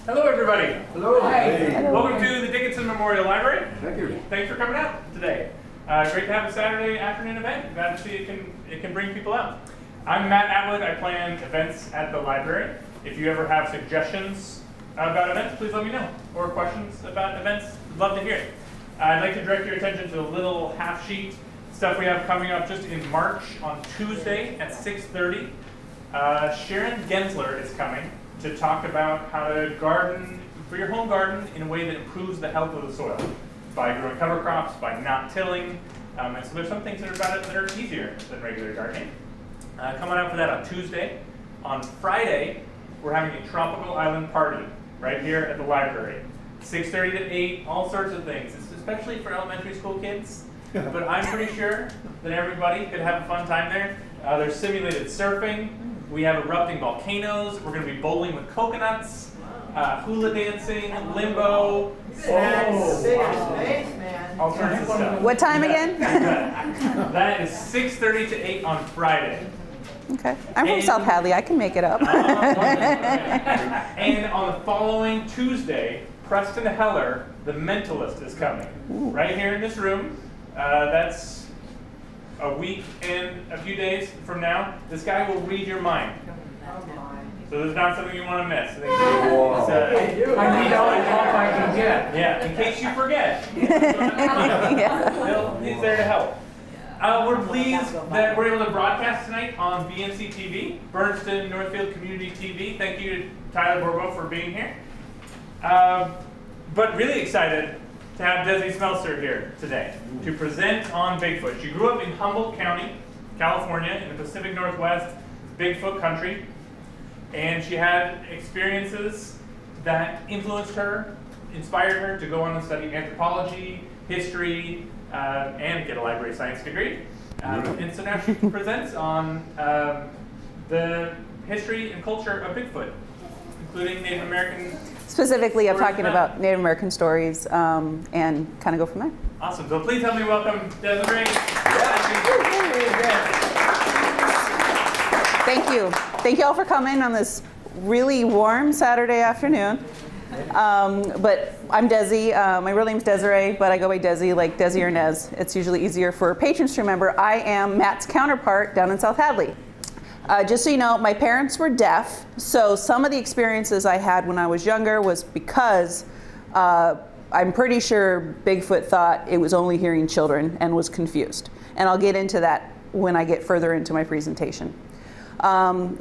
Hello, everybody. Hello. Hey. Hello. Welcome to the Dickinson Memorial Library. Thank you. Thanks for coming out today. Great to have a Saturday afternoon event. Glad to see it can bring people out. I'm Matt Atwood. I plan events at the library. If you ever have suggestions about events, please let me know. Or questions about events, I'd love to hear it. I'd like to direct your attention to the little half sheet stuff we have coming up just in March on Tuesday at 6:30. Sharon Gensler is coming to talk about how to garden for your home garden in a way that improves the health of the soil by growing cover crops, by not tilling. And so there's some things that are about it that are easier than regular gardening. Come on out for that on Tuesday. On Friday, we're having a tropical island party right here at the library. 6:30 to 8, all sorts of things. It's especially for elementary school kids, but I'm pretty sure that everybody could have a fun time there. There's simulated surfing. We have erupting volcanoes. We're going to be bowling with coconuts, hula dancing, limbo, snacks, all sorts of stuff. What time again? That is 6:30 to 8 on Friday. Okay. I'm from South Hadley. I can make it up. And on the following Tuesday, Preston Heller, the mentalist, is coming. Ooh. Right here in this room. That's a week and a few days from now. This guy will read your mind. So this is not something you want to miss. I need all the help I can get. Yeah, in case you forget. He's there to help. We're pleased that we're able to broadcast tonight on BNC TV, Bernardston-Northfield Community TV. Thank you to Tyler Borbo for being here. But really excited to have Desiree Smelcer here today to present on Bigfoot. She grew up in Humboldt County, California, in the Pacific Northwest, Bigfoot country, and she had experiences that influenced her, inspired her to go on and study anthropology, history, and get a library science degree. And so now she presents on the history and culture of Bigfoot, including Native American. Specifically, I'm talking about Native American stories and kind of go from there. Awesome. So please help me welcome Desiree. Thank you. Thank you all for coming on this really warm Saturday afternoon. But I'm Desi. My real name's Desiree, but I go by Desi, like Desi or Nez. It's usually easier for patrons to remember. I am Matt's counterpart down in South Hadley. Just so you know, my parents were deaf, so some of the experiences I had when I was younger was because I'm pretty sure Bigfoot thought it was only hearing children and was confused. And I'll get into that when I get further into my presentation.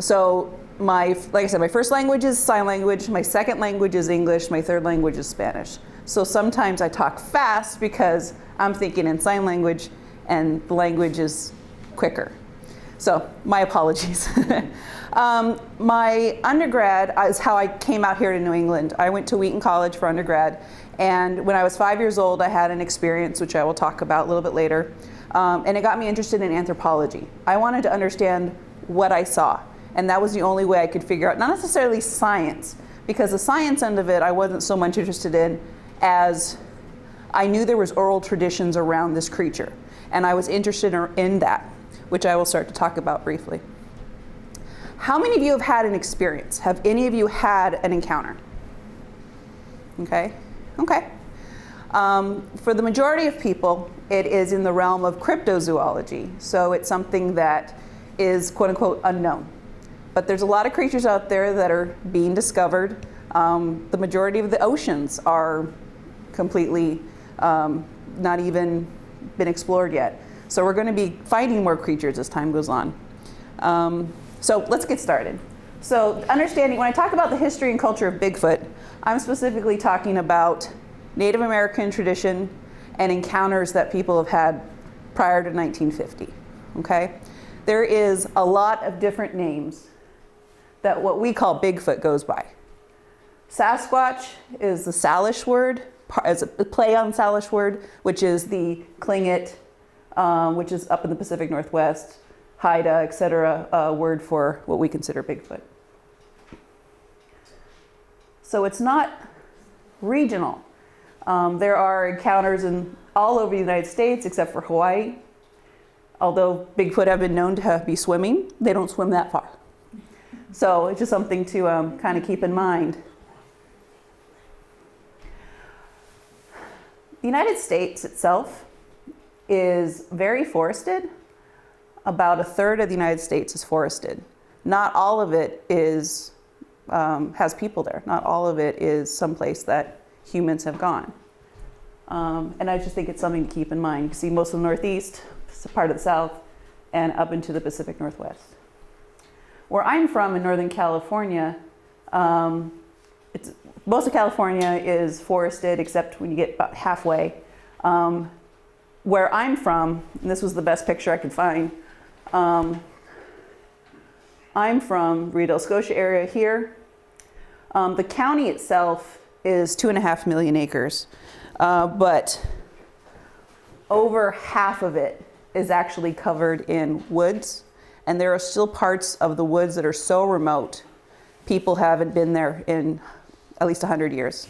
So like I said, my first language is sign language, my second language is English, my third language is Spanish. So sometimes I talk fast because I'm thinking in sign language and the language is quicker. So my apologies. My undergrad is how I came out here to New England. I went to Wheaton College for undergrad, and when I was 5 years old, I had an experience, which I will talk about a little bit later, and it got me interested in anthropology. I wanted to understand what I saw, and that was the only way I could figure out, not necessarily science, because the science end of it I wasn't so much interested in, as I knew there was oral traditions around this creature, and I was interested in that, which I will start to talk about briefly. How many of you have had an experience? Have any of you had an encounter? Okay. For the majority of people, it is in the realm of cryptozoology. So it's something that is quote unquote unknown. But there's a lot of creatures out there that are being discovered. The majority of the oceans are completely not even been explored yet. So we're going to be finding more creatures as time goes on. So let's get started. So understanding, when I talk about the history and culture of Bigfoot, I'm specifically talking about Native American tradition and encounters that people have had prior to 1950, okay? There is a lot of different names that what we call Bigfoot goes by. Sasquatch is the Salish word, as a play on Salish word, which is the Tlingit, which is up in the Pacific Northwest, Haida, etc., word for what we consider Bigfoot. So it's not regional. There are encounters in all over the United States except for Hawaii. Although Bigfoot have been known to be swimming, they don't swim that far. So it's just something to kind of keep in mind. The United States itself is very forested. About a third of the United States is forested. Not all of it is has people there. Not all of it is someplace that humans have gone. And I just think it's something to keep in mind. You can see most of the Northeast, part of the South, and up into the Pacific Northwest. Where I'm from in Northern California, most of California is forested except when you get about halfway. Where I'm from, and this was the best picture I could find, I'm from Rideau, Scotia area here. The county itself is 2.5 million acres, but over half of it is actually covered in woods, and there are still parts of the woods that are so remote, people haven't been there in at least 100 years.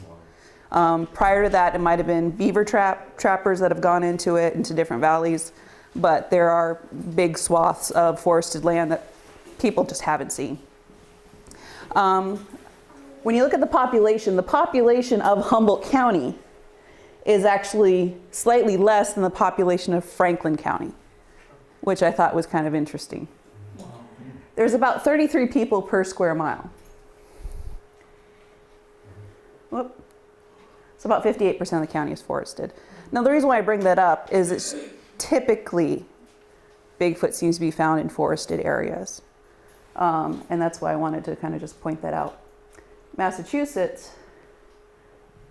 Prior to that, it might have been beaver trappers that have gone into it, into different valleys, but there are big swaths of forested land that people just haven't seen. When you look at the population of Humboldt County is actually slightly less than the population of Franklin County, which I thought was kind of interesting. There's about 33 people per square mile. Whoop. So about 58% of the county is forested. Now the reason why I bring that up is it's typically Bigfoot seems to be found in forested areas. And that's why I wanted to kind of just point that out. Massachusetts,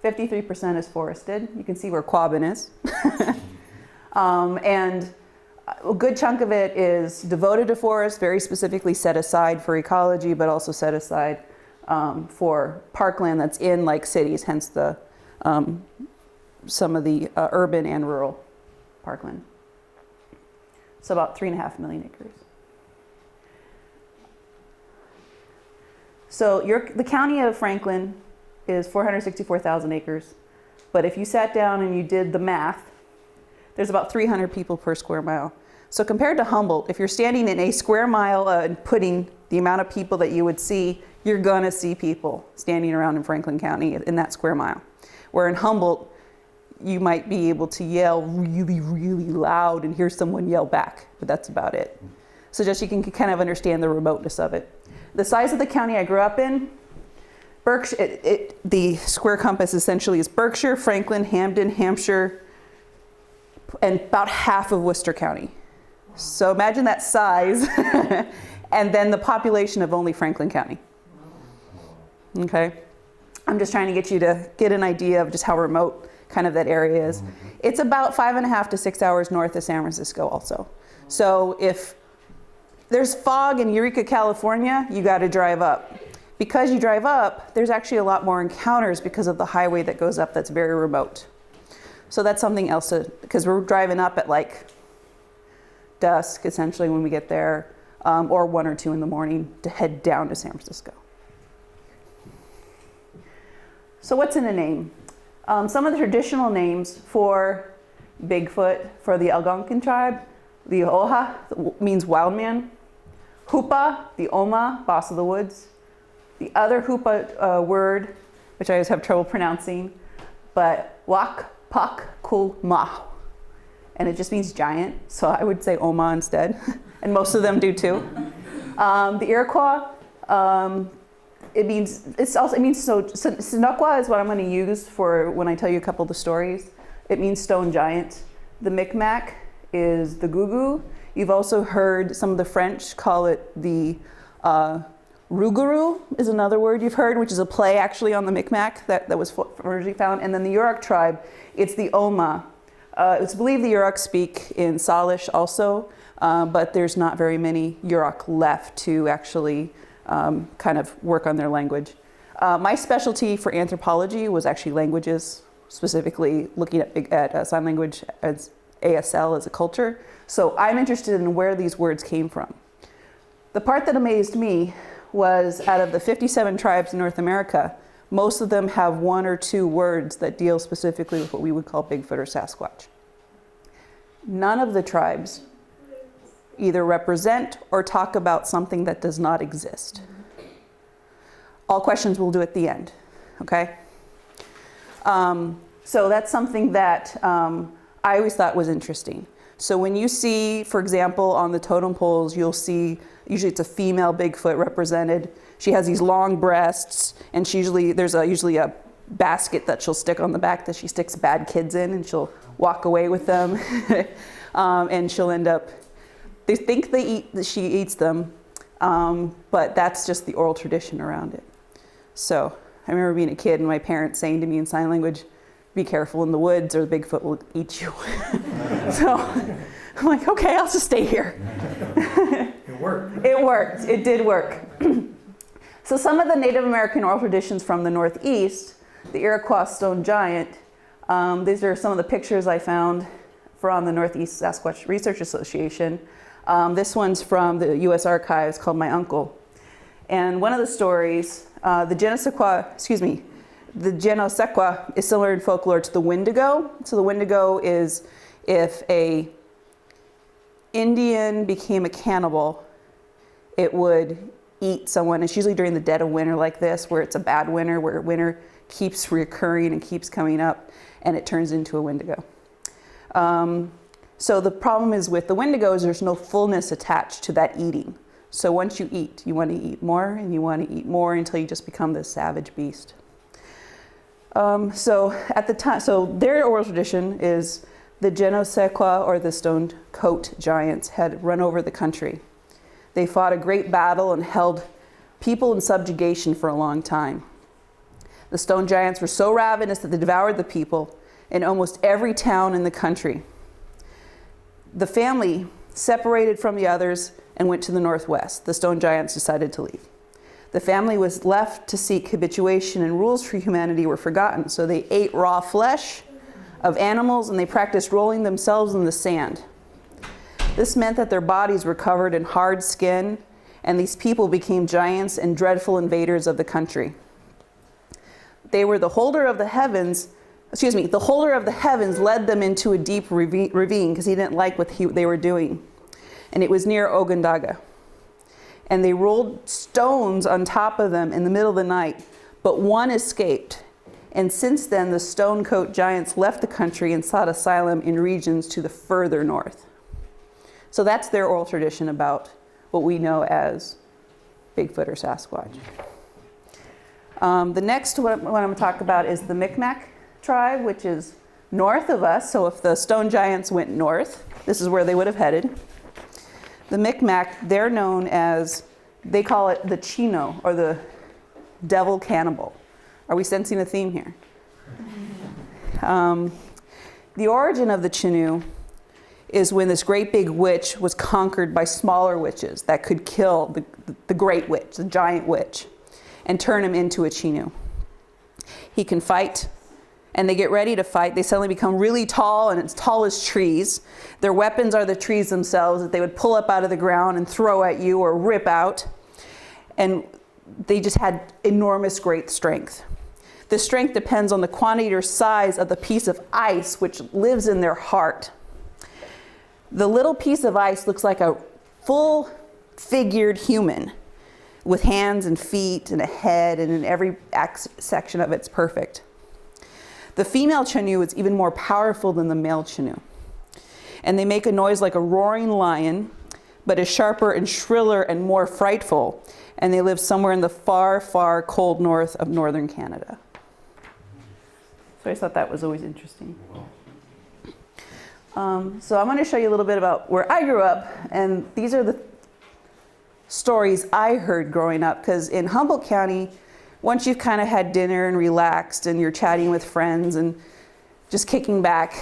53% is forested. You can see where Quabbin is. And a good chunk of it is devoted to forest, very specifically set aside for ecology, but also set aside for parkland that's in like cities, hence the some of the urban and rural parkland. So about 3.5 million acres. So the county of Franklin is 464,000 acres. But if you sat down and you did the math, there's about 300 people per square mile. So compared to Humboldt, if you're standing in a square mile and putting the amount of people that you would see, you're gonna see people standing around in Franklin County in that square mile. Where in Humboldt, you might be able to yell really, really loud and hear someone yell back, but that's about it. So just you can kind of understand the remoteness of it. The size of the county I grew up in, Berkshire, the square compass essentially is Berkshire, Franklin, Hampden, Hampshire, and about half of Worcester County. So imagine that size, and then the population of only Franklin County. Okay, I'm just trying to get you to get an idea of just how remote kind of that area is. It's about 5.5 to 6 hours north of San Francisco also. So if there's fog in Eureka, California, you got to drive up. Because you drive up, there's actually a lot more encounters because of the highway that goes up that's very remote. So that's something else because we're driving up at like dusk, essentially, when we get there, or 1 or 2 in the morning to head down to San Francisco. So what's in a name? Some of the traditional names for Bigfoot, for the Algonquin tribe, the Oha means wild man. Hoopa, the Oma, boss of the woods. The other Hoopa word, which I always have trouble pronouncing, but Wak, Pak, Kul, Ma. And it just means giant, so I would say Oma instead. And most of them do too. The Iroquois, it means Sinakwa is what I'm going to use for when I tell you a couple of the stories. It means stone giant. The Micmac is the Gugu. You've also heard some of the French call it the Rougarou is another word you've heard, which is a play actually on the Micmac that was originally found. And then the Yurok tribe, it's the Oma. It's believed the Yurok speak in Salish also, but there's not very many Yurok left to actually kind of work on their language. My specialty for anthropology was actually languages, specifically looking at sign language as ASL as a culture. So I'm interested in where these words came from. The part that amazed me was out of the 57 tribes in North America, most of them have 1 or 2 words that deal specifically with what we would call Bigfoot or Sasquatch. None of the tribes either represent or talk about something that does not exist. All questions we'll do at the end, okay? So that's something that I always thought was interesting. So when you see, for example, on the totem poles, you'll see, usually it's a female Bigfoot represented. She has these long breasts, and there's usually a basket that she'll stick on the back that she sticks bad kids in, and she'll walk away with them. And she'll end up, they think that she eats them, but that's just the oral tradition around it. So I remember being a kid and my parents saying to me in sign language, be careful in the woods or the Bigfoot will eat you. So I'm like, okay, I'll just stay here. It worked. It worked. It did work. So some of the Native American oral traditions from the Northeast, the Iroquois stone giant, these are some of the pictures I found from the Northeast Sasquatch Research Association. This one's from the U.S. Archives called My Uncle. And one of the stories, the Genosequa is similar in folklore to the Wendigo. So the Wendigo is if a Indian became a cannibal, it would eat someone. It's usually during the dead of winter like this, where it's a bad winter, where winter keeps recurring and keeps coming up, and it turns into a Wendigo. So the problem is with the Wendigo is there's no fullness attached to that eating. So once you eat, you want to eat more, and you want to eat more until you just become this savage beast. So at the time, so their oral tradition is the Genosequa, or the stone coat giants, had run over the country. They fought a great battle and held people in subjugation for a long time. The stone giants were so ravenous that they devoured the people in almost every town in the country. The family separated from the others and went to the northwest. The stone giants decided to leave. The family was left to seek habituation, and rules for humanity were forgotten. So they ate raw flesh of animals, and they practiced rolling themselves in the sand. This meant that their bodies were covered in hard skin, and these people became giants and dreadful invaders of the country. They were the holder of the heavens. The holder of the heavens led them into a deep ravine because he didn't like what they were doing. And it was near Ogundaga. And they rolled stones on top of them in the middle of the night, but one escaped. And since then, the stone coat giants left the country and sought asylum in regions to the further north. So that's their oral tradition about what we know as Bigfoot or Sasquatch. The next one I'm going to talk about is the Micmac tribe, which is north of us. So if the stone giants went north, this is where they would have headed. The Micmac, they're known as, they call it the Chino, or the devil cannibal. Are we sensing a theme here? The origin of the Chinu is when this great big witch was conquered by smaller witches that could kill the great witch, the giant witch, and turn him into a Chinu. He can fight, and they get ready to fight. They suddenly become really tall, and as tall as trees. Their weapons are the trees themselves that they would pull up out of the ground and throw at you or rip out. And they just had enormous, great strength. The strength depends on the quantity or size of the piece of ice which lives in their heart. The little piece of ice looks like a full-figured human with hands and feet and a head, and in every section of it's perfect. The female Chinu is even more powerful than the male Chinu. And they make a noise like a roaring lion, but is sharper and shriller and more frightful. And they live somewhere in the far, far cold north of northern Canada. So I thought that was always interesting. So I'm going to show you a little bit about where I grew up. And these are the stories I heard growing up. Because in Humboldt County, once you've kind of had dinner and relaxed and you're chatting with friends and just kicking back,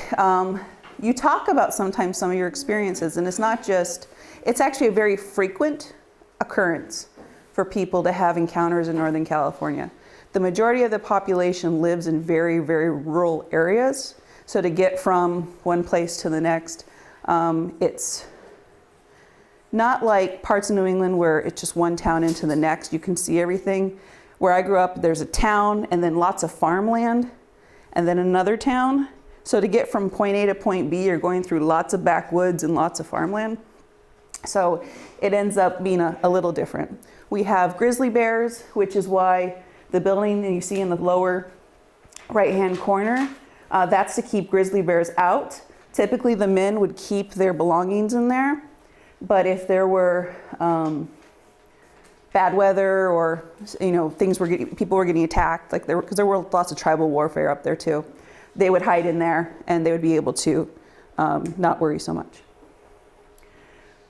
you talk about sometimes some of your experiences. And it's not just, it's actually a very frequent occurrence for people to have encounters in Northern California. The majority of the population lives in very, very rural areas. So to get from one place to the next, it's not like parts of New England where it's just one town into the next. You can see everything. Where I grew up, there's a town and then lots of farmland and then another town. So to get from point A to point B, you're going through lots of backwoods and lots of farmland. So it ends up being a little different. We have grizzly bears, which is why the building that you see in the lower right-hand corner, That's to keep grizzly bears out. Typically the men would keep their belongings in there, but if there were bad weather or people were getting attacked, because there were lots of tribal warfare up there too, they would hide in there and they would be able to not worry so much.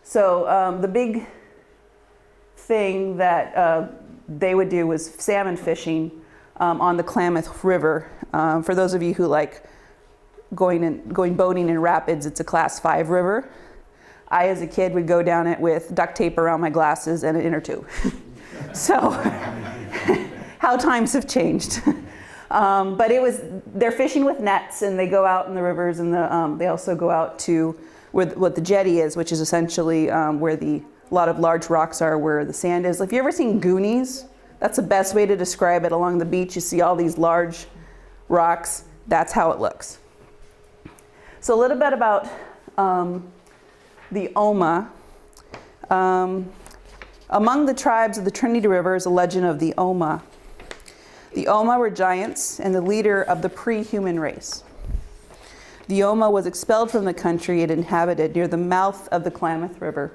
So the big thing that they would do was salmon fishing on the Klamath River. For those of you who like going boating in rapids, it's a class 5 river. I, as a kid, would go down it with duct tape around my glasses and an inner tube. So, how times have changed. But they're fishing with nets, and they go out in the rivers, and they also go out to what the jetty is, which is essentially where a lot of large rocks are, where the sand is. If you've ever seen Goonies, that's the best way to describe it. Along the beach, you see all these large rocks. That's how it looks. So a little bit about the Oma. Among the tribes of the Trinity River is a legend of the Oma. The Oma were giants and the leader of the pre-human race. The Oma was expelled from the country it inhabited near the mouth of the Klamath River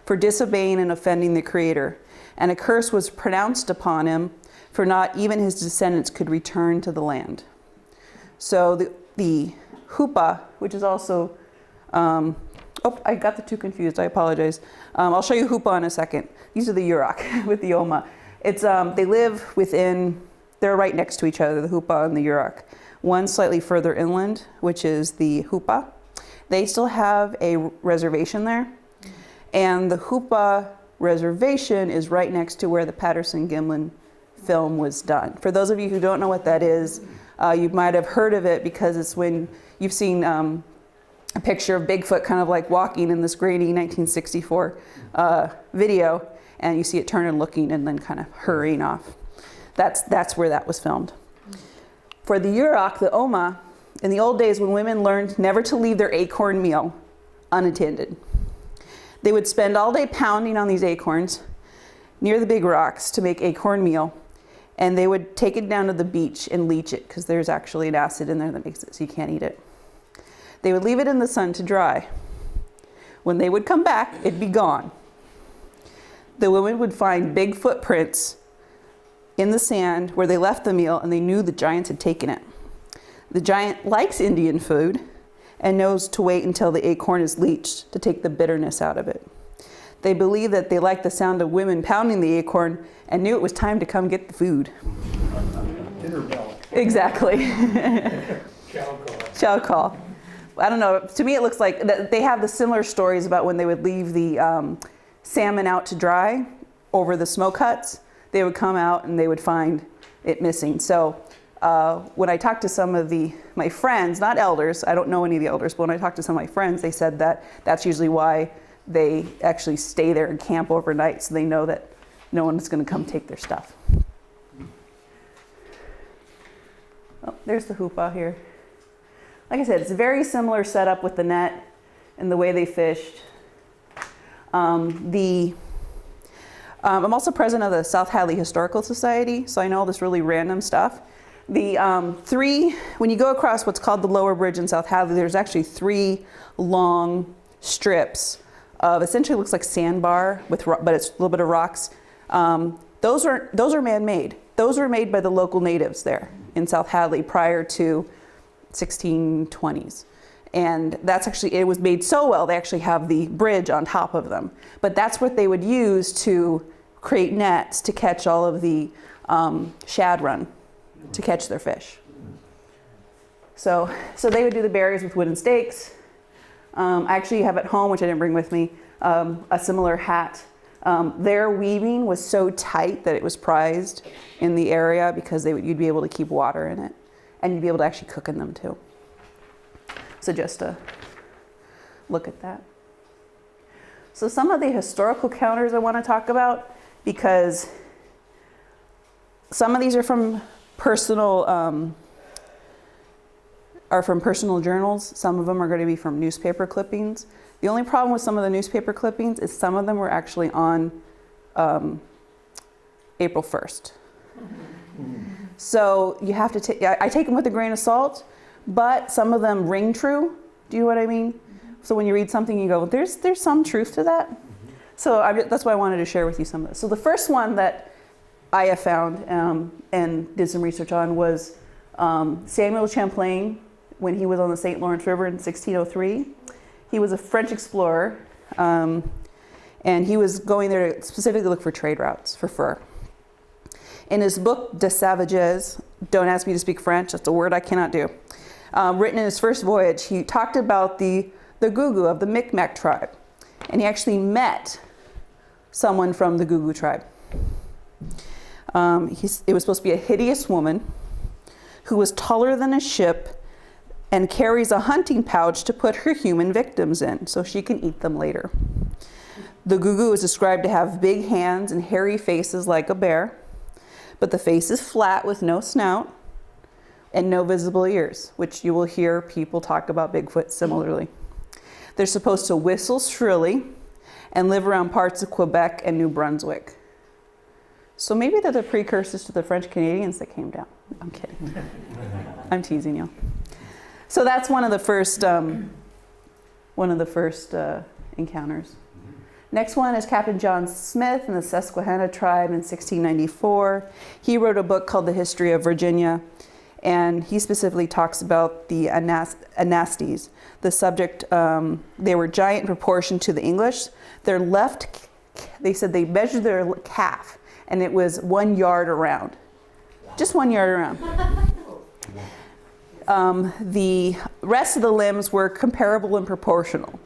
for disobeying and offending the Creator, and a curse was pronounced upon him, for not even his descendants could return to the land. So the Hupa, which is also, I got the two confused, I apologize. I'll show you Hupa in a second. These are the Yurok with the Oma. They live they're right next to each other, the Hupa and the Yurok. One slightly further inland, which is the Hupa. They still have a reservation there. And the Hupa reservation is right next to where the Patterson-Gimlin film was done. For those of you who don't know what that is, you might have heard of it because it's when you've seen a picture of Bigfoot kind of like walking in this grainy 1964 video, and you see it turn and looking and then kind of hurrying off. That's where that was filmed. For the Yurok, the Oma, in the old days when women learned never to leave their acorn meal unattended, they would spend all day pounding on these acorns near the big rocks to make acorn meal, and they would take it down to the beach and leach it because there's actually an acid in there that makes it so you can't eat it. They would leave it in the sun to dry. When they would come back, it'd be gone. The women would find big footprints in the sand where they left the meal, and they knew the giants had taken it. The giant likes Indian food and knows to wait until the acorn is leached to take the bitterness out of it. They believe that they liked the sound of women pounding the acorn and knew it was time to come get the food. Dinner bell. Exactly. Chow call. Chow call. I don't know. To me, it looks like they have the similar stories about when they would leave the salmon out to dry over the smoke huts. They would come out and they would find it missing. So when I talked to some of my friends, not elders, I don't know any of the elders, but when I talked to some of my friends, they said that that's usually why they actually stay there and camp overnight, so they know that no one is going to come take their stuff. Oh, there's the Hupa here. Like I said, it's a very similar setup with the net and the way they fished. I'm also president of the South Hadley Historical Society, so I know all this really random stuff. When you go across what's called the Lower Bridge in South Hadley, there's actually 3 long strips of essentially looks like sandbar but it's a little bit of rocks. Those are man-made. Those were made by the local natives there in South Hadley prior to 1620s. And it was made so well, they actually have the bridge on top of them. But that's what they would use to create nets to catch all of the shad run, to catch their fish. So they would do the barriers with wooden stakes. I actually have at home, which I didn't bring with me, a similar hat. Their weaving was so tight that it was prized in the area because you'd be able to keep water in it, and you'd be able to actually cook in them too. So just a look at that. So some of the historical counters I want to talk about, because some of these are from personal journals. Some of them are going to be from newspaper clippings. The only problem with some of the newspaper clippings is some of them were actually on April 1st. So you have to I take them with a grain of salt, but some of them ring true. Do you know what I mean? So when you read something, you go, there's some truth to that. So that's why I wanted to share with you some of this. So the first one that I have found and did some research on was Samuel Champlain when he was on the St. Lawrence River in 1603. He was a French explorer, and he was going there to specifically look for trade routes for fur. In his book, Des Savages, don't ask me to speak French, that's a word I cannot do, written in his first voyage, he talked about the Gugu of the Micmac tribe. And he actually met someone from the Gugu tribe. It was supposed to be a hideous woman who was taller than a ship and carries a hunting pouch to put her human victims in so she can eat them later. The Gugu is described to have big hands and hairy faces like a bear, but the face is flat with no snout and no visible ears, which you will hear people talk about Bigfoot similarly. They're supposed to whistle shrilly and live around parts of Quebec and New Brunswick. So maybe they're the precursors to the French Canadians that came down. I'm kidding. I'm teasing you. So that's one of the first encounters. Next one is Captain John Smith in the Susquehanna tribe in 1694. He wrote a book called The History of Virginia, and he specifically talks about the Anasties. The subject, they were giant in proportion to the English. They said they measured their calf, and it was 1 yard around. Just 1 yard around. The rest of the limbs were comparable and proportional.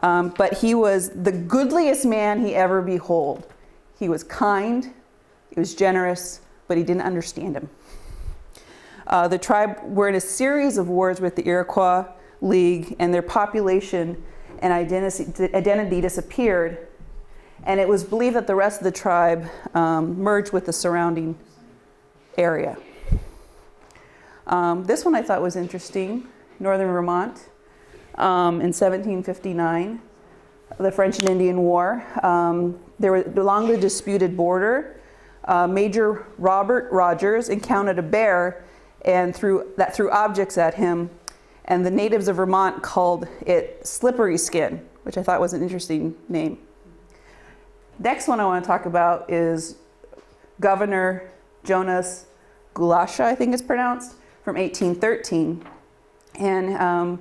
But he was the goodliest man he ever behold. He was kind, he was generous, but he didn't understand him. The tribe were in a series of wars with the Iroquois League, and their population and identity disappeared. And it was believed that the rest of the tribe merged with the surrounding area. This one I thought was interesting. Northern Vermont in 1759, the French and Indian War. Along the disputed border, Major Robert Rogers encountered a bear and threw objects at him, and the natives of Vermont called it slippery skin, which I thought was an interesting name. Next one I want to talk about is Governor Jonas Gulasha, I think it's pronounced, from 1813. And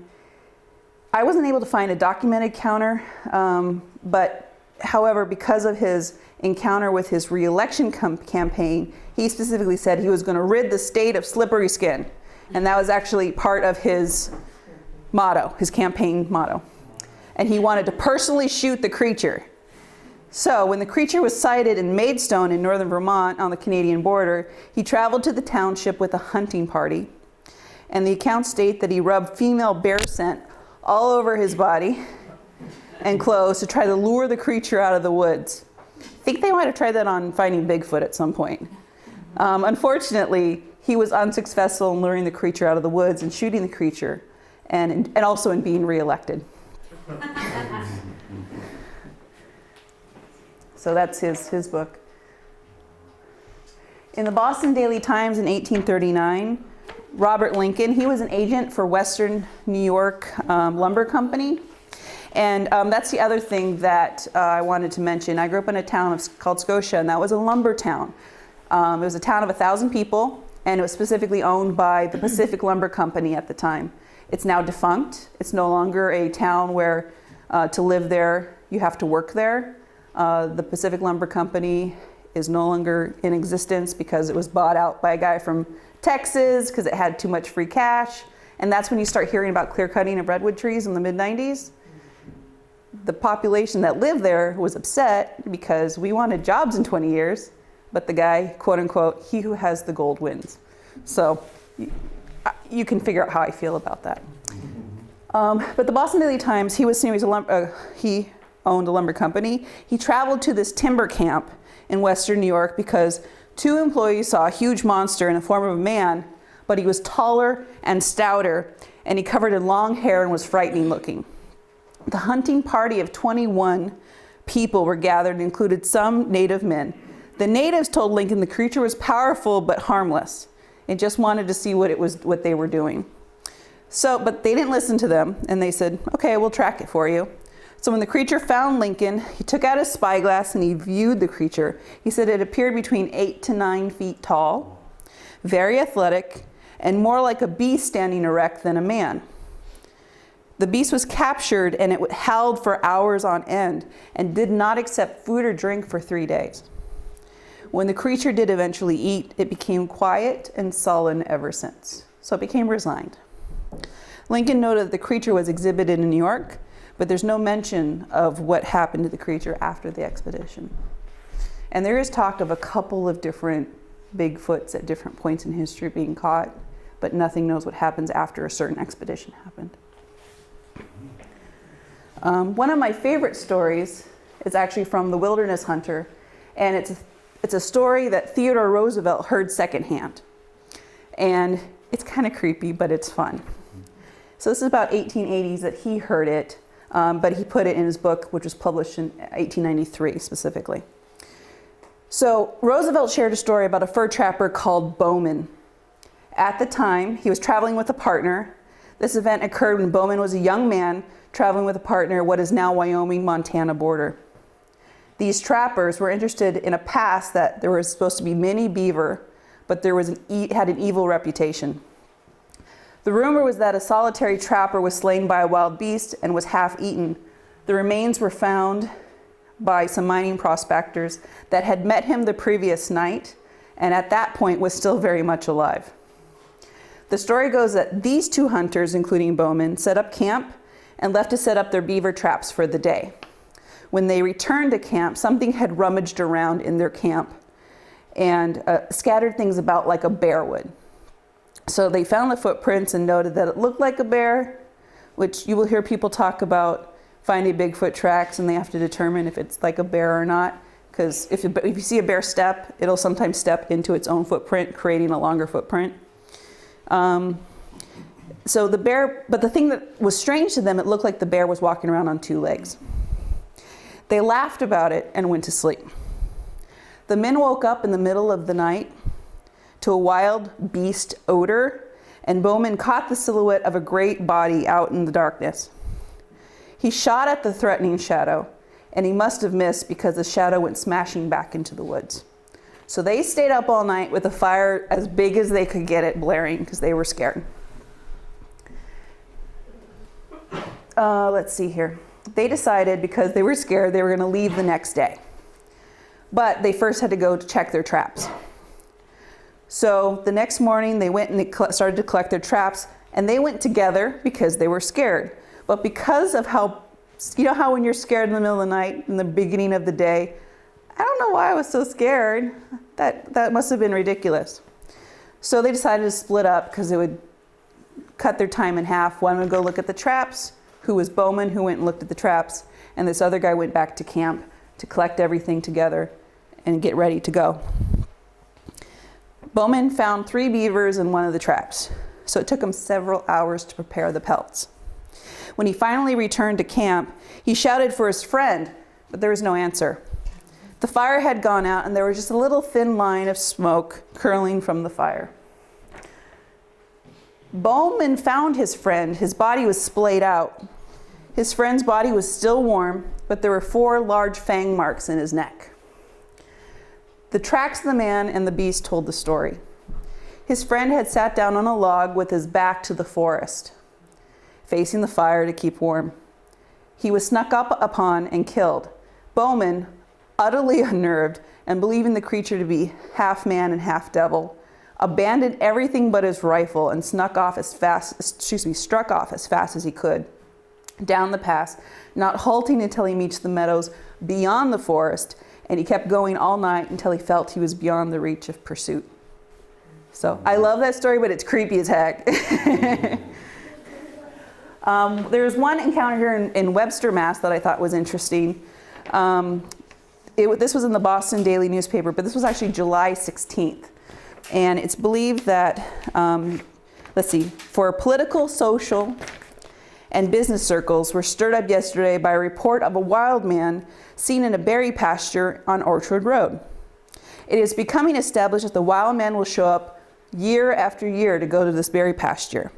I wasn't able to find a documented encounter, but however, because of his encounter with his re-election campaign, he specifically said he was going to rid the state of slippery skin. And that was actually part of his motto, his campaign motto. And he wanted to personally shoot the creature. So when the creature was sighted in Maidstone in northern Vermont on the Canadian border, he traveled to the township with a hunting party. And the accounts state that he rubbed female bear scent all over his body and clothes to try to lure the creature out of the woods. I think they might have tried that on Finding Bigfoot at some point. Unfortunately, he was unsuccessful in luring the creature out of the woods and shooting the creature, and also in being reelected. So that's his book. In the Boston Daily Times in 1839, Robert Lincoln, he was an agent for Western New York Lumber Company. And that's the other thing that I wanted to mention. I grew up in a town called Scotia, and that was a lumber town. It was a town of 1,000 people, and it was specifically owned by the Pacific Lumber Company at the time. It's now defunct. It's no longer a town where to live there, you have to work there. The Pacific Lumber Company is no longer in existence because it was bought out by a guy from Texas because it had too much free cash. And that's when you start hearing about clear cutting of redwood trees in the mid-90s. The population that lived there was upset because we wanted jobs in 20 years, but the guy, quote unquote, he who has the gold wins. So you can figure out how I feel about that. But the Boston Daily Times, he owned a lumber company. He traveled to this timber camp in Western New York because 2 employees saw a huge monster in the form of a man, but he was taller and stouter, and he covered in long hair and was frightening looking. The hunting party of 21 people were gathered and included some native men. The natives told Lincoln the creature was powerful but harmless and just wanted to see what they were doing. So, but they didn't listen to them, and they said, okay, we'll track it for you. So when the creature found Lincoln, he took out his spyglass and he viewed the creature. He said it appeared between 8 to 9 feet tall, very athletic, and more like a beast standing erect than a man. The beast was captured and it howled for hours on end and did not accept food or drink for 3 days. When the creature did eventually eat, it became quiet and sullen ever since. So it became resigned. Lincoln noted that the creature was exhibited in New York, but there's no mention of what happened to the creature after the expedition. And there is talk of a couple of different Bigfoots at different points in history being caught, but nothing knows what happens after a certain expedition happened. One of my favorite stories is actually from The Wilderness Hunter, and it's a story that Theodore Roosevelt heard secondhand. And it's kind of creepy, but it's fun. So this is about 1880s that he heard it, but he put it in his book, which was published in 1893 specifically. So Roosevelt shared a story about a fur trapper called Bowman. At the time, he was traveling with a partner. This event occurred when Bowman was a young man traveling with a partner at what is now Wyoming-Montana border. These trappers were interested in a pass that there was supposed to be many beaver, but there was had an evil reputation. The rumor was that a solitary trapper was slain by a wild beast and was half eaten. The remains were found by some mining prospectors that had met him the previous night, and at that point was still very much alive. The story goes that these two hunters, including Bowman, set up camp and left to set up their beaver traps for the day. When they returned to camp, something had rummaged around in their camp and scattered things about like a bear would. So they found the footprints and noted that it looked like a bear, which you will hear people talk about finding Bigfoot tracks and they have to determine if it's like a bear or not. Because if you see a bear step, it'll sometimes step into its own footprint, creating a longer footprint. So the bear, but the thing that was strange to them, it looked like the bear was walking around on 2 legs. They laughed about it and went to sleep. The men woke up in the middle of the night to a wild beast odor, and Bowman caught the silhouette of a great body out in the darkness. He shot at the threatening shadow, and he must have missed because the shadow went smashing back into the woods. So they stayed up all night with a fire as big as they could get it blaring because they were scared. Let's see here. They decided because they were scared they were going to leave the next day. But they first had to go to check their traps. So the next morning they went and they started to collect their traps, and they went together because they were scared. But because of how, you know how when you're scared in the middle of the night, in the beginning of the day, I don't know why I was so scared. That must have been ridiculous. So they decided to split up because it would cut their time in half. One would go look at the traps, who was Bowman, who went and looked at the traps, and this other guy went back to camp to collect everything together and get ready to go. Bowman found 3 beavers in one of the traps, so it took him several hours to prepare the pelts. When he finally returned to camp, he shouted for his friend, but there was no answer. The fire had gone out, and there was just a little thin line of smoke curling from the fire. Bowman found his friend. His body was splayed out. His friend's body was still warm, but there were 4 large fang marks in his neck. The tracks of the man and the beast told the story. His friend had sat down on a log with his back to the forest, facing the fire to keep warm. He was snuck up upon and killed. Bowman, utterly unnerved and believing the creature to be half man and half devil, abandoned everything but his rifle and struck off as fast as he could down the pass, not halting until he reached the meadows beyond the forest, and he kept going all night until he felt he was beyond the reach of pursuit. So I love that story, but it's creepy as heck. There's one encounter here in Webster, Mass. that I thought was interesting. This was in the Boston Daily newspaper, but this was actually July 16th. And it's believed that, for political, social, and business circles were stirred up yesterday by a report of a wild man seen in a berry pasture on Orchard Road. It is becoming established that the wild man will show up year after year to go to this berry pasture.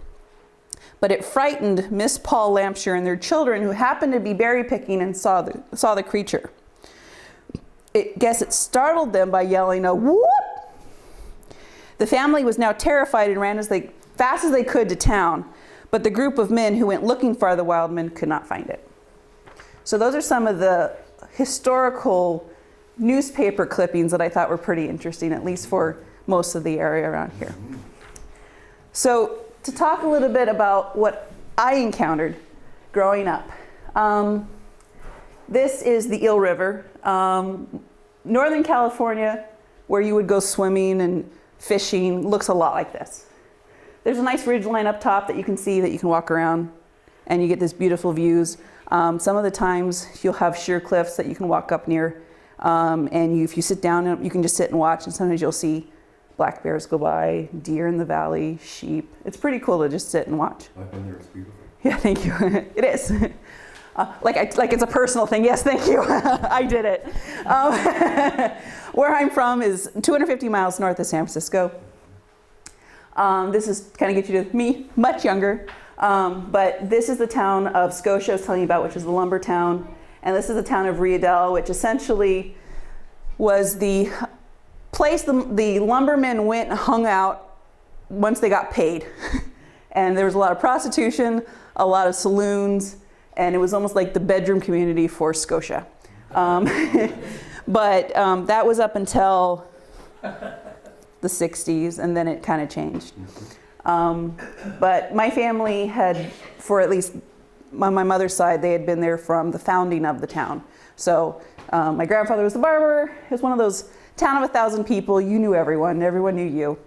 But it frightened Miss Paul Lampshire and their children, who happened to be berry picking and saw the creature. Guess it startled them by yelling a whoop. The family was now terrified and ran fast as they could to town, but the group of men who went looking for the wild men could not find it. So those are some of the historical newspaper clippings that I thought were pretty interesting, at least for most of the area around here. So to talk a little bit about what I encountered growing up. This is the Eel River. Northern California, where you would go swimming and fishing, looks a lot like this. There's a nice ridge line up top that you can see, that you can walk around, and you get this beautiful views. Some of the times you'll have sheer cliffs that you can walk up near, and if you sit down, you can just sit and watch, and sometimes you'll see black bears go by, deer in the valley, sheep. It's pretty cool to just sit and watch. I've been there, it's beautiful. Yeah, thank you. It is. Like it's a personal thing. Yes, thank you. I did it. Where I'm from is 250 miles north of San Francisco. This is kind of get you to me, much younger. But this is the town of Scotia I was telling you about, which is the lumber town. And this is the town of Riedel, which essentially was the place the lumbermen went and hung out once they got paid. And there was a lot of prostitution, a lot of saloons, and it was almost like the bedroom community for Scotia. But that was up until the 60s, and then it kind of changed. But my family had, for at least on my mother's side, they had been there from the founding of the town. So my grandfather was the barber. It was one of those town of 1,000 people. You knew everyone. Everyone knew you.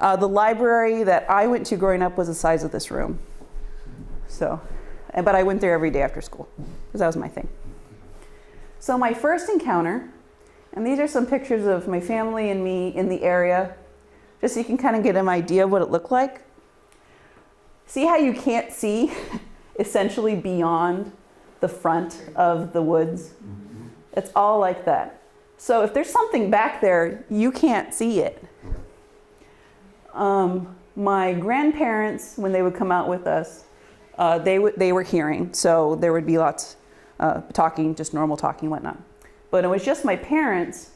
The library that I went to growing up was the size of this room. But I went there every day after school because that was my thing. So my first encounter, and these are some pictures of my family and me in the area, just so you can kind of get an idea of what it looked like. See how you can't see essentially beyond the front of the woods? It's all like that. So if there's something back there, you can't see it. My grandparents, when they would come out with us, they were hearing, so there would be lots talking, just normal talking and whatnot. But it was just my parents.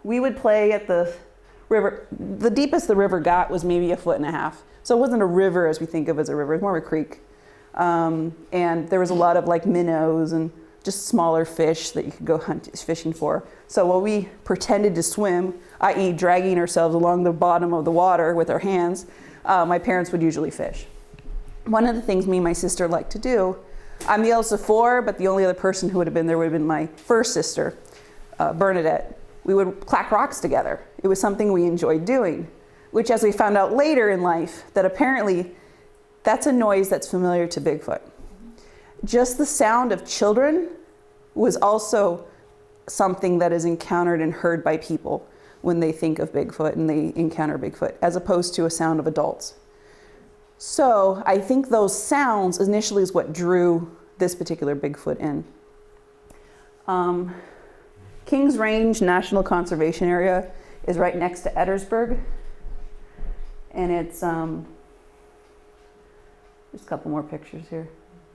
We would play at the river. The deepest the river got was maybe 1.5 feet. So it wasn't a river as we think of as a river, it was more of a creek. And there was a lot of like minnows and just smaller fish that you could go fishing for. So while we pretended to swim, i.e. dragging ourselves along the bottom of the water with our hands, my parents would usually fish. One of the things me and my sister liked to do, I'm the eldest of 4, but the only other person who would have been there would have been my first sister, Bernadette. We would clack rocks together. It was something we enjoyed doing, which as we found out later in life, that apparently that's a noise that's familiar to Bigfoot. Just the sound of children was also something that is encountered and heard by people when they think of Bigfoot and they encounter Bigfoot, as opposed to a sound of adults. So I think those sounds initially is what drew this particular Bigfoot in. Kings Range National Conservation Area is right next to Ettersburg. And it's, there's a couple more pictures here.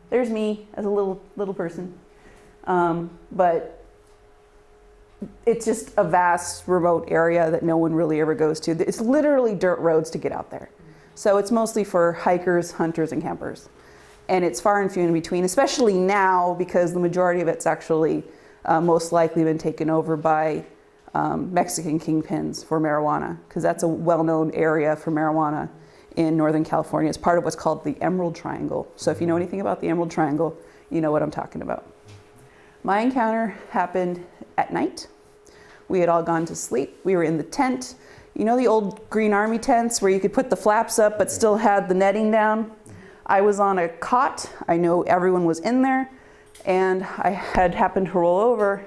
There's me as a little person. But it's just a vast remote area that no one really ever goes to. It's literally dirt roads to get out there. So it's mostly for hikers, hunters, and campers. And it's far and few in between, especially now because the majority of it's actually most likely been taken over by Mexican kingpins for marijuana, because that's a well-known area for marijuana in Northern California. It's part of what's called the Emerald Triangle. So if you know anything about the Emerald Triangle, you know what I'm talking about. My encounter happened at night. We had all gone to sleep. We were in the tent. You know the old Green Army tents where you could put the flaps up but still had the netting down? I was on a cot. I know everyone was in there. And I had happened to roll over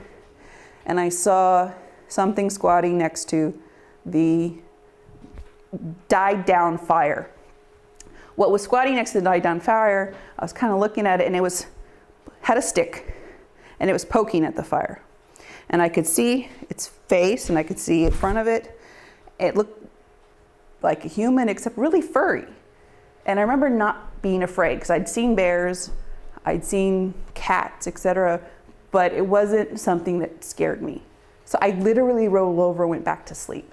and I saw something squatting next to the died down fire. What was squatting next to the died down fire, I was kind of looking at it and it had a stick and it was poking at the fire. And I could see its face and I could see in front of it. It looked like a human except really furry. And I remember not being afraid because I'd seen bears, I'd seen cats, etc., but it wasn't something that scared me. So I literally rolled over and went back to sleep.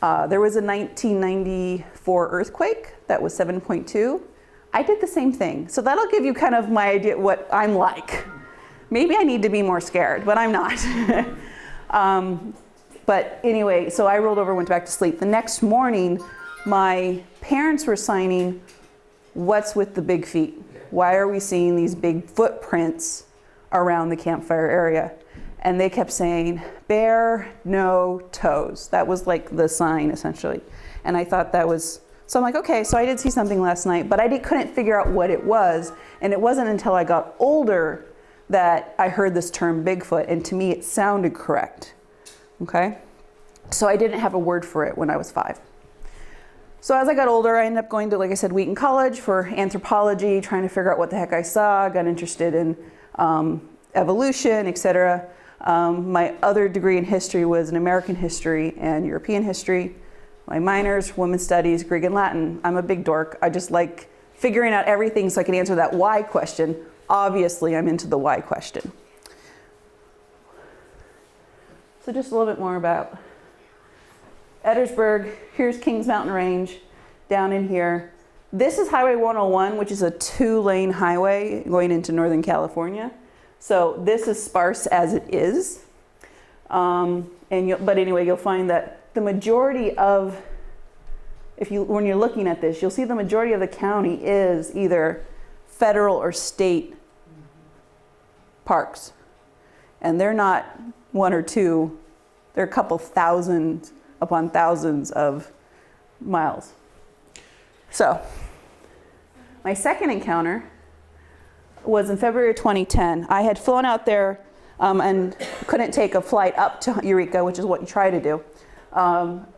There was a 1994 earthquake that was 7.2. I did the same thing. So that'll give you kind of my idea what I'm like. Maybe I need to be more scared, but I'm not. But anyway, so I rolled over and went back to sleep. The next morning, my parents were signing, "What's with the big feet? Why are we seeing these big footprints around the campfire area?" And they kept saying, "Bear, no toes." That was like the sign, essentially. And I thought that was, so I'm like, okay, so I did see something last night, but I couldn't figure out what it was. And it wasn't until I got older that I heard this term Bigfoot, and to me it sounded correct. Okay? So I didn't have a word for it when I was 5. So as I got older, I ended up going to, like I said, Wheaton College for anthropology, trying to figure out what the heck I saw, got interested in evolution, etc. My other degree in history was in American history and European history. My minors, women's studies, Greek and Latin. I'm a big dork. I just like figuring out everything so I can answer that why question. Obviously, I'm into the why question. So just a little bit more about Edwardsburg. Here's Kings Mountain Range down in here. This is Highway 101, which is a 2-lane highway going into Northern California. So this is sparse as it is. But anyway, you'll find that the majority of, when you're looking at this, you'll see the majority of the county is either federal or state parks. And they're not 1 or 2, they're a couple thousand upon thousands of miles. So, my second encounter was in February 2010. I had flown out there and couldn't take a flight up to Eureka, which is what you try to do,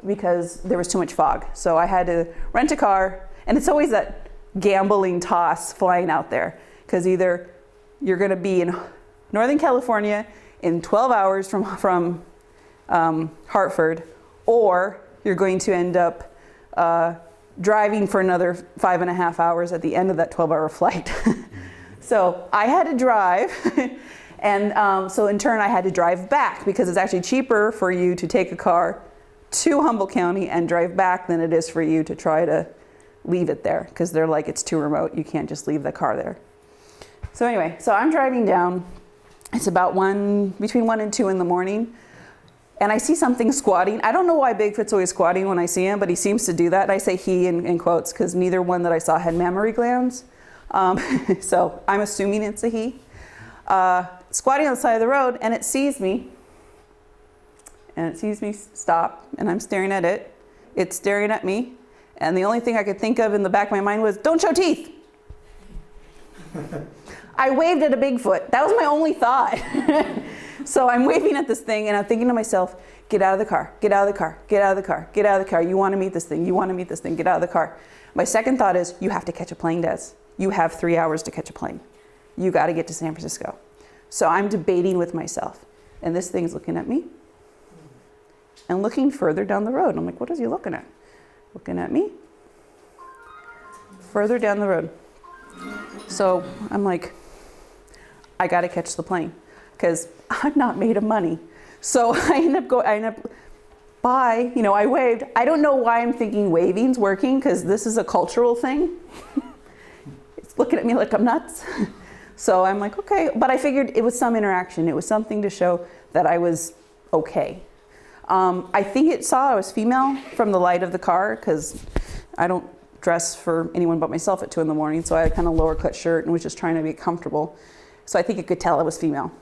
because there was too much fog. So I had to rent a car, and it's always that gambling toss flying out there, because either you're going to be in Northern California in 12 hours from Hartford, or you're going to end up driving for another 5.5 hours at the end of that 12-hour flight. So I had to drive, and so in turn I had to drive back, because it's actually cheaper for you to take a car to Humboldt County and drive back than it is for you to try to leave it there, because they're like, it's too remote, you can't just leave the car there. So anyway, so I'm driving down. It's about between 1 and 2 in the morning, and I see something squatting. I don't know why Bigfoot's always squatting when I see him, but he seems to do that. And I say he in quotes, because neither one that I saw had mammary glands. So I'm assuming it's a he. Squatting on the side of the road, and it sees me. And it sees me stop, and I'm staring at it. It's staring at me. And the only thing I could think of in the back of my mind was, don't show teeth. I waved at a Bigfoot. That was my only thought. So I'm waving at this thing, and I'm thinking to myself, get out of the car, get out of the car, get out of the car, get out of the car. You want to meet this thing, you want to meet this thing, get out of the car. My second thought is, you have to catch a plane, Des. You have 3 hours to catch a plane. You got to get to San Francisco. So I'm debating with myself, and this thing's looking at me and looking further down the road. I'm like, what is he looking at? Looking at me, further down the road. So I'm like, I got to catch the plane, because I'm not made of money. So I end up bye, I waved. I don't know why I'm thinking waving's working, because this is a cultural thing. It's looking at me like I'm nuts. So I'm like, okay, but I figured it was some interaction. It was something to show that I was okay. I think it saw I was female from the light of the car, because I don't dress for anyone but myself at 2 in the morning, so I had a kind of lower cut shirt and was just trying to be comfortable. So I think it could tell I was female.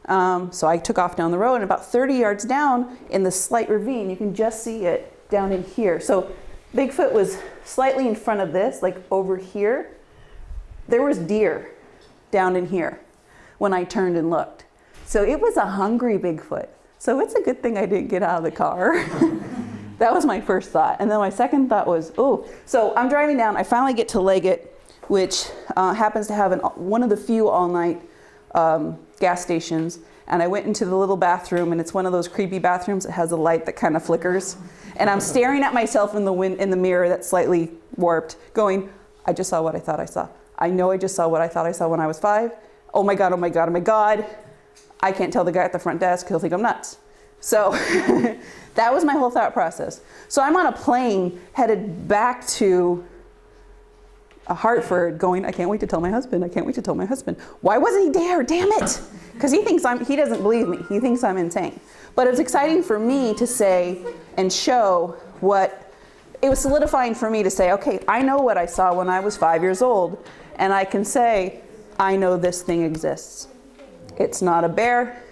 So I took off down the road, and about 30 yards down in the slight ravine, you can just see it down in here. So Bigfoot was slightly in front of this, like over here. There was deer down in here when I turned and looked. So it was a hungry Bigfoot. So it's a good thing I didn't get out of the car. That was my first thought. And then my second thought was, oh, so I'm driving down. I finally get to Leggett, which happens to have one of the few all-night gas stations. And I went into the little bathroom, and it's one of those creepy bathrooms that has a light that kind of flickers. And I'm staring at myself in the mirror that's slightly warped, going, I just saw what I thought I saw. I know I just saw what I thought I saw when I was 5. Oh my God, oh my God, oh my God. I can't tell the guy at the front desk, he'll think I'm nuts. So that was my whole thought process. So I'm on a plane headed back to Hartford going, I can't wait to tell my husband, I can't wait to tell my husband. Why wasn't he there? Damn it. Because he doesn't believe me. He thinks I'm insane. But it was exciting for me to say and show it was solidifying for me to say, okay, I know what I saw when I was 5 years old. And I can say, I know this thing exists. It's not a bear.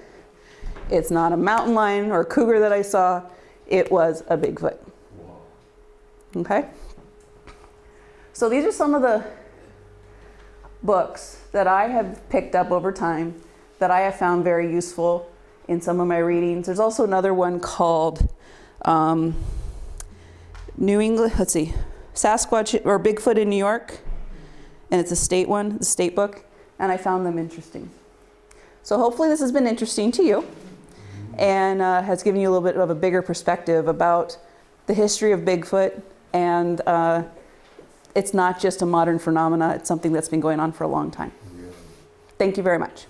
It's not a mountain lion or a cougar that I saw. It was a Bigfoot. Okay? So these are some of the books that I have picked up over time that I have found very useful in some of my readings. There's also another one called New England, Sasquatch or Bigfoot in New York. And it's a state one, the state book. And I found them interesting. So hopefully this has been interesting to you and has given you a little bit of a bigger perspective about the history of Bigfoot. And it's not just a modern phenomena, it's something that's been going on for a long time. Thank you very much.